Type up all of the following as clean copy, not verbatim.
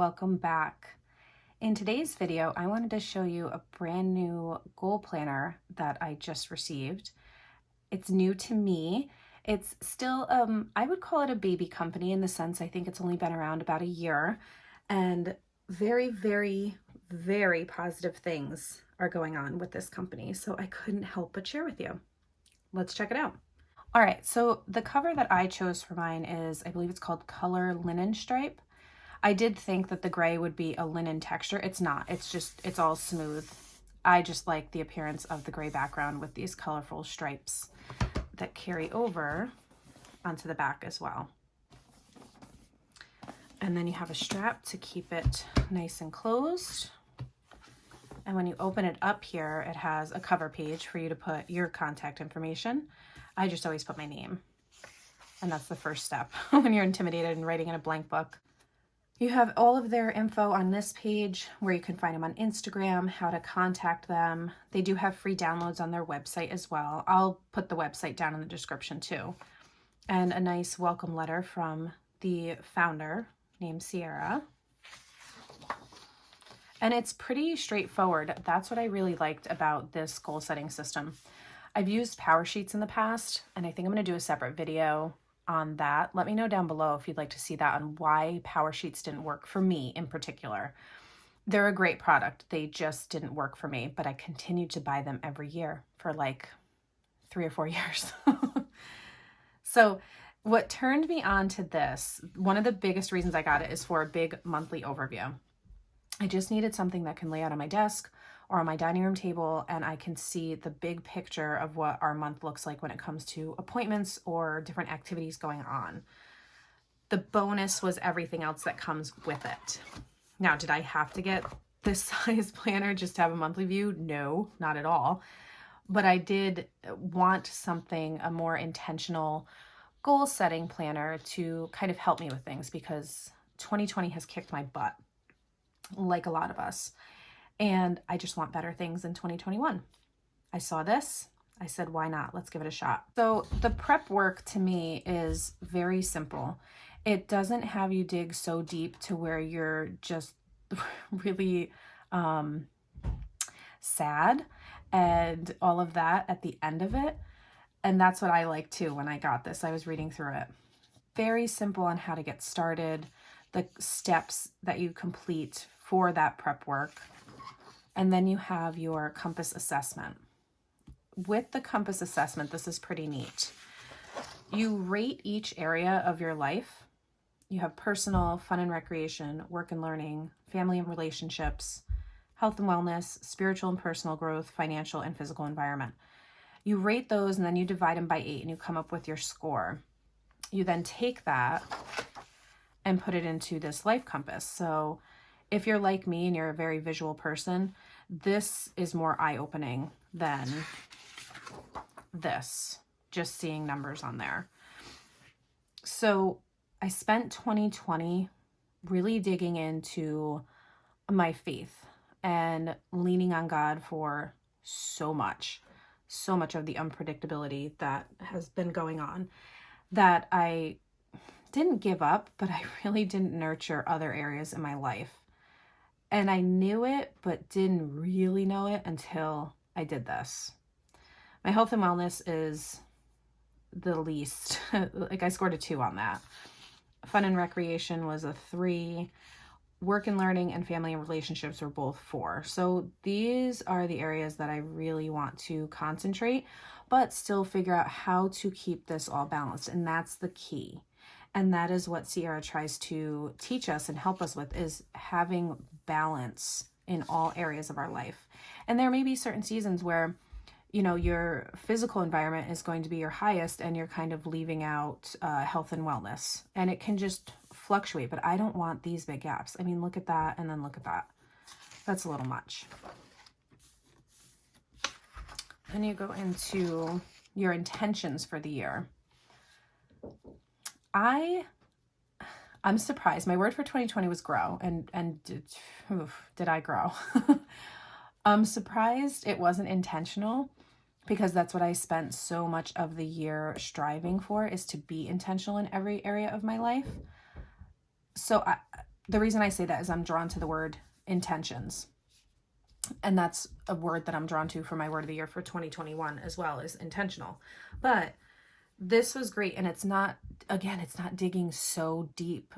welcome back. In today's video, I wanted to show you a brand new goal planner that I just received. It's new to me. It's still, I would call it a baby company in the sense I think it's only been around about a year, and very, very, very positive things are going on with this company. So I couldn't help but share with you. Let's check it out. All right, so the cover that I chose for mine is, I believe it's called Color Linen Stripe. I did think that the gray would be a linen texture. It's not. It's all smooth. I just like the appearance of the gray background with these colorful stripes that carry over onto the back as well. And then you have a strap to keep it nice and closed. And when you open it up here, it has a cover page for you to put your contact information. I just always put my name. And that's the first step when you're intimidated and writing in a blank book. You have all of their info on this page where you can find them on Instagram, how to contact them. They do have free downloads on their website as well. I'll put the website down in the description too. And a nice welcome letter from the founder named Sierra. And it's pretty straightforward. That's what I really liked about this goal setting system. I've used Power Sheets in the past, and I think I'm going to do a separate video on that. Let me know down below if you'd like to see that on why Power Sheets didn't work for me in particular. They're a great product. They just didn't work for me, but I continued to buy them every year for like 3 or 4 years. So what turned me on to this, one of the biggest reasons I got it is for a big monthly overview. I just needed something that can lay out on my desk or on my dining room table, and I can see the big picture of what our month looks like when it comes to appointments or different activities going on. The bonus was everything else that comes with it. Now, did I have to get this size planner just to have a monthly view? No, not at all. But I did want something, a more intentional goal setting planner to kind of help me with things, because 2020 has kicked my butt, like a lot of us. And I just want better things in 2021. I saw this. I said, why not? Let's give it a shot. So the prep work to me is very simple. It doesn't have you dig so deep to where you're just really sad and all of that at the end of it. And that's what I like too. When I got this, I was reading through it. Very simple on how to get started, the steps that you complete for that prep work. And then you have your compass assessment. With the compass assessment, this is pretty neat. You rate each area of your life. You have personal, fun and recreation, work and learning, family and relationships, health and wellness, spiritual and personal growth, financial and physical environment. You rate those and then you divide them by 8 and you come up with your score. You then take that and put it into this life compass. So if you're like me and you're a very visual person, this is more eye-opening than this, just seeing numbers on there. So I spent 2020 really digging into my faith and leaning on God for so much of the unpredictability that has been going on, that I didn't give up, but I really didn't nurture other areas in my life. And I knew it, but didn't really know it until I did this. My health and wellness is the least. Like, I scored a 2 on that. Fun and recreation was a 3. Work and learning and family and relationships were both 4. So these are the areas that I really want to concentrate, but still figure out how to keep this all balanced. And that's the key. And that is what Sierra tries to teach us and help us with, is having balance in all areas of our life. And there may be certain seasons where, you know, your physical environment is going to be your highest and you're kind of leaving out health and wellness. And it can just fluctuate, but I don't want these big gaps. I mean, look at that and then look at that. That's a little much. Then you go into your intentions for the year. I'm surprised. My word for 2020 was grow, and did I grow? I'm surprised it wasn't intentional, because that's what I spent so much of the year striving for, is to be intentional in every area of my life. So The reason I say that is I'm drawn to the word intentions. And that's a word that I'm drawn to for my word of the year for 2021 as well, is intentional. But this was great. And it's not, again, it's not digging so deep.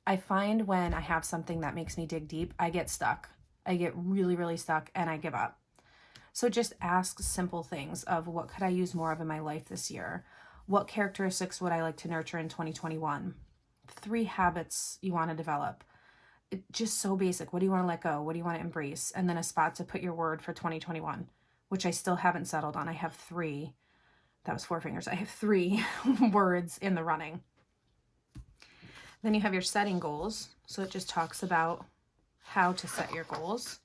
I find when I have something that makes me dig deep, I get stuck. I get really, really stuck and I give up. So just ask simple things of what could I use more of in my life this year? What characteristics would I like to nurture in 2021? 3 habits you want to develop. Just so basic. What do you want to let go? What do you want to embrace? And then a spot to put your word for 2021, which I still haven't settled on. I have 3. That was 4 fingers. I have 3 words in the running. Then you have your setting goals. So it just talks about how to set your goals,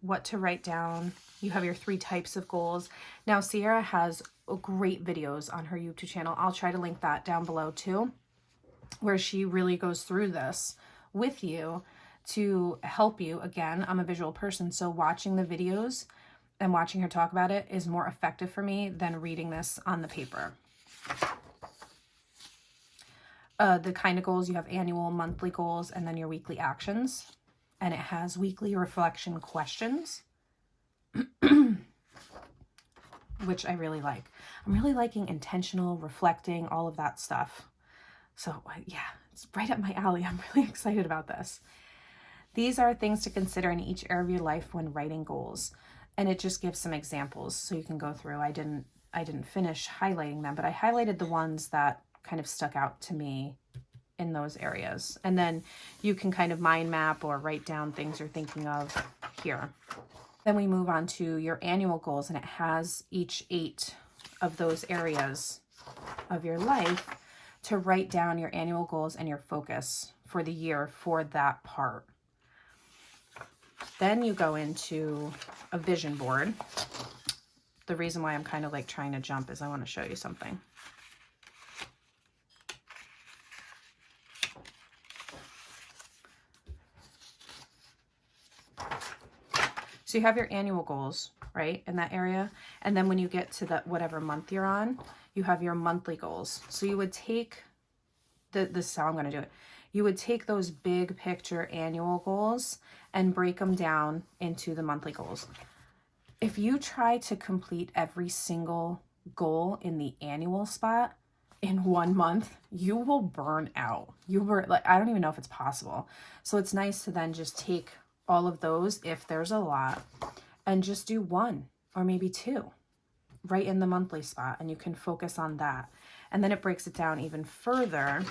what to write down. You have your 3 types of goals. Now, Sierra has great videos on her YouTube channel. I'll try to link that down below too, where she really goes through this with you to help you. Again, I'm a visual person, so watching the videos and watching her talk about it is more effective for me than reading this on the paper. The kind of goals, you have annual, monthly goals, and then your weekly actions. And it has weekly reflection questions, which I really like. I'm really liking intentional, reflecting, all of that stuff. So yeah, it's right up my alley. I'm really excited about this. These are things to consider in each area of your life when writing goals. And it just gives some examples so you can go through. I didn't finish highlighting them, but I highlighted the ones that kind of stuck out to me in those areas. And then you can kind of mind map or write down things you're thinking of here. Then we move on to your annual goals, and it has each 8 of those areas of your life to write down your annual goals and your focus for the year for that part. Then you go into a vision board. The reason why I'm kind of like trying to jump is I want to show you something. So you have your annual goals, right, in that area. And then when you get to that whatever month you're on, you have your monthly goals. So you would take, this is how I'm going to do it. You would take those big picture annual goals and break them down into the monthly goals. If you try to complete every single goal in the annual spot in 1 month, you will burn out. I don't even know if it's possible. So it's nice to then just take all of those, if there's a lot, and just do 1 or maybe 2 right in the monthly spot, and you can focus on that. And then it breaks it down even further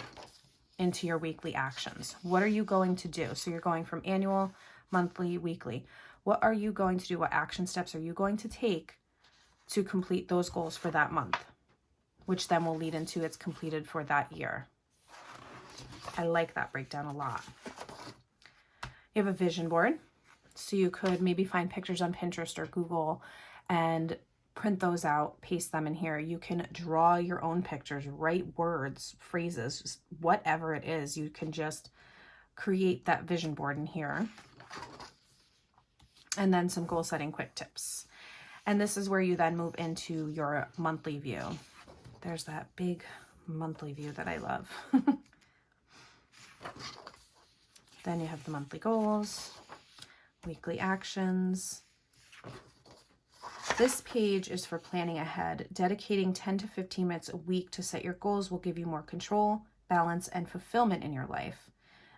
into your weekly actions. What are you going to do? So you're going from annual, monthly, weekly. What are you going to do? What action steps are you going to take to complete those goals for that month, which then will lead into it's completed for that year. I like that breakdown a lot. You have a vision board, so you could maybe find pictures on Pinterest or Google and print those out, paste them in here. You can draw your own pictures, write words, phrases, just whatever it is. You can just create that vision board in here. And then some goal setting quick tips. And this is where you then move into your monthly view. There's that big monthly view that I love. Then you have the monthly goals, weekly actions. This page is for planning ahead. Dedicating 10 to 15 minutes a week to set your goals will give you more control, balance, and fulfillment in your life.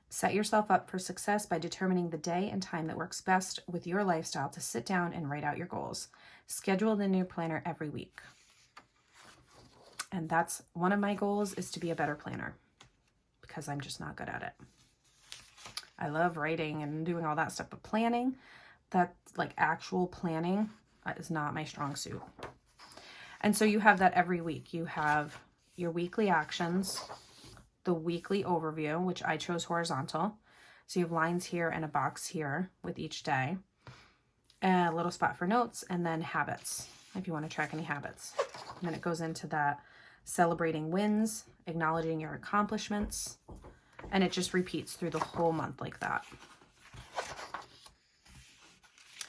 Set yourself up for success by determining the day and time that works best with your lifestyle to sit down and write out your goals. Schedule the new planner every week. And that's one of my goals, is to be a better planner, because I'm just not good at it. I love writing and doing all that stuff, but planning, that like actual planning, is not my strong suit. And so you have that every week. You have your weekly actions, the weekly overview, which I chose horizontal. So you have lines here and a box here with each day, and a little spot for notes, and then habits, if you want to track any habits. And then it goes into that celebrating wins, acknowledging your accomplishments, and it just repeats through the whole month like that.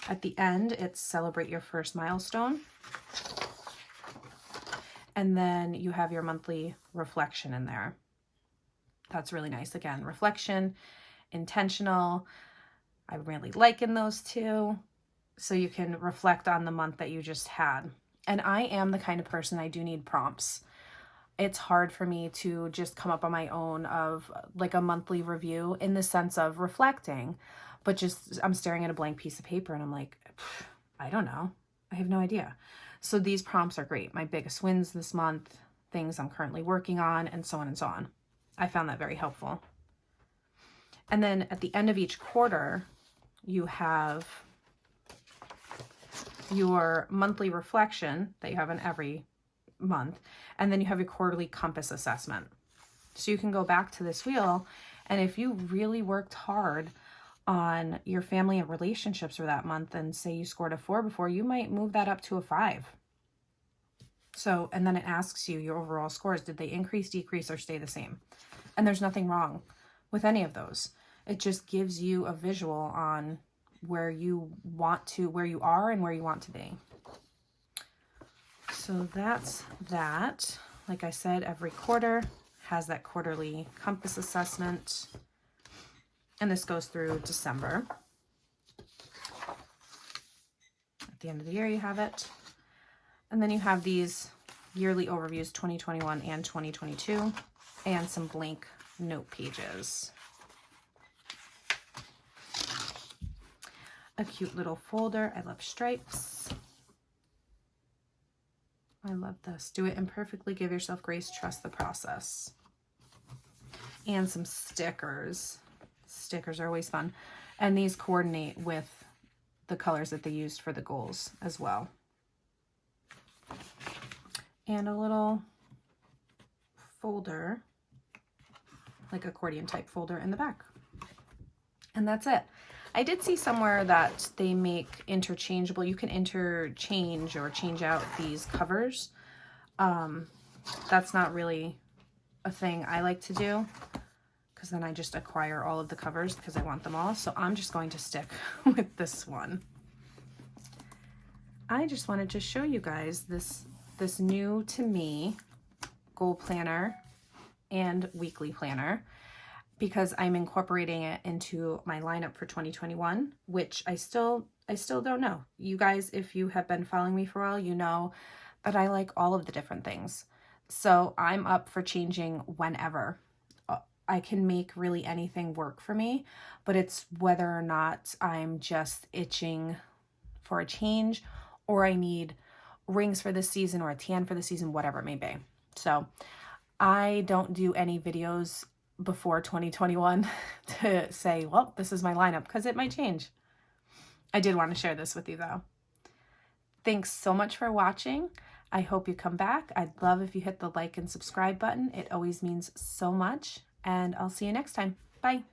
At the end, it's celebrate your first milestone. And then you have your monthly reflection in there. That's really nice. Again, reflection, intentional. I really liken those two. So you can reflect on the month that you just had. And I am the kind of person, I do need prompts. It's hard for me to just come up on my own of like a monthly review in the sense of reflecting, but just I'm staring at a blank piece of paper and I'm like, I don't know. I have no idea. So these prompts are great. My biggest wins this month, things I'm currently working on, and so on and so on. I found that very helpful. And then at the end of each quarter, you have your monthly reflection that you have in every month, and then you have your quarterly compass assessment. So you can go back to this wheel, and if you really worked hard on your family and relationships for that month, and say you scored a 4 before, you might move that up to a 5. So, and then it asks you your overall scores. Did they increase, decrease, or stay the same? And there's nothing wrong with any of those. It just gives you a visual on where you are and where you want to be. So that's that. Like I said, every quarter has that quarterly compass assessment. And this goes through December. At the end of the year, you have it. And then you have these yearly overviews, 2021 and 2022, and some blank note pages. A cute little folder. I love stripes. I love this. Do it imperfectly. Give yourself grace. Trust the process. And some stickers. Stickers are always fun. And these coordinate with the colors that they used for the goals as well. And a little folder, like accordion type folder in the back. And that's it. I did see somewhere that they make interchangeable. You can interchange or change out these covers. That's not really a thing I like to do, because then I just acquire all of the covers because I want them all. So I'm just going to stick with this one. I just wanted to show you guys this new to me goal planner and weekly planner, because I'm incorporating it into my lineup for 2021, which I still don't know. You guys, if you have been following me for a while, you know that I like all of the different things. So I'm up for changing whenever. I can make really anything work for me, but it's whether or not I'm just itching for a change, or I need rings for this season or a tan for the season, whatever it may be. So I don't do any videos before 2021 to say, well, this is my lineup, because it might change. I did want to share this with you though. Thanks so much for watching. I hope you come back. I'd love if you hit the like and subscribe button. It always means so much. And I'll see you next time. Bye.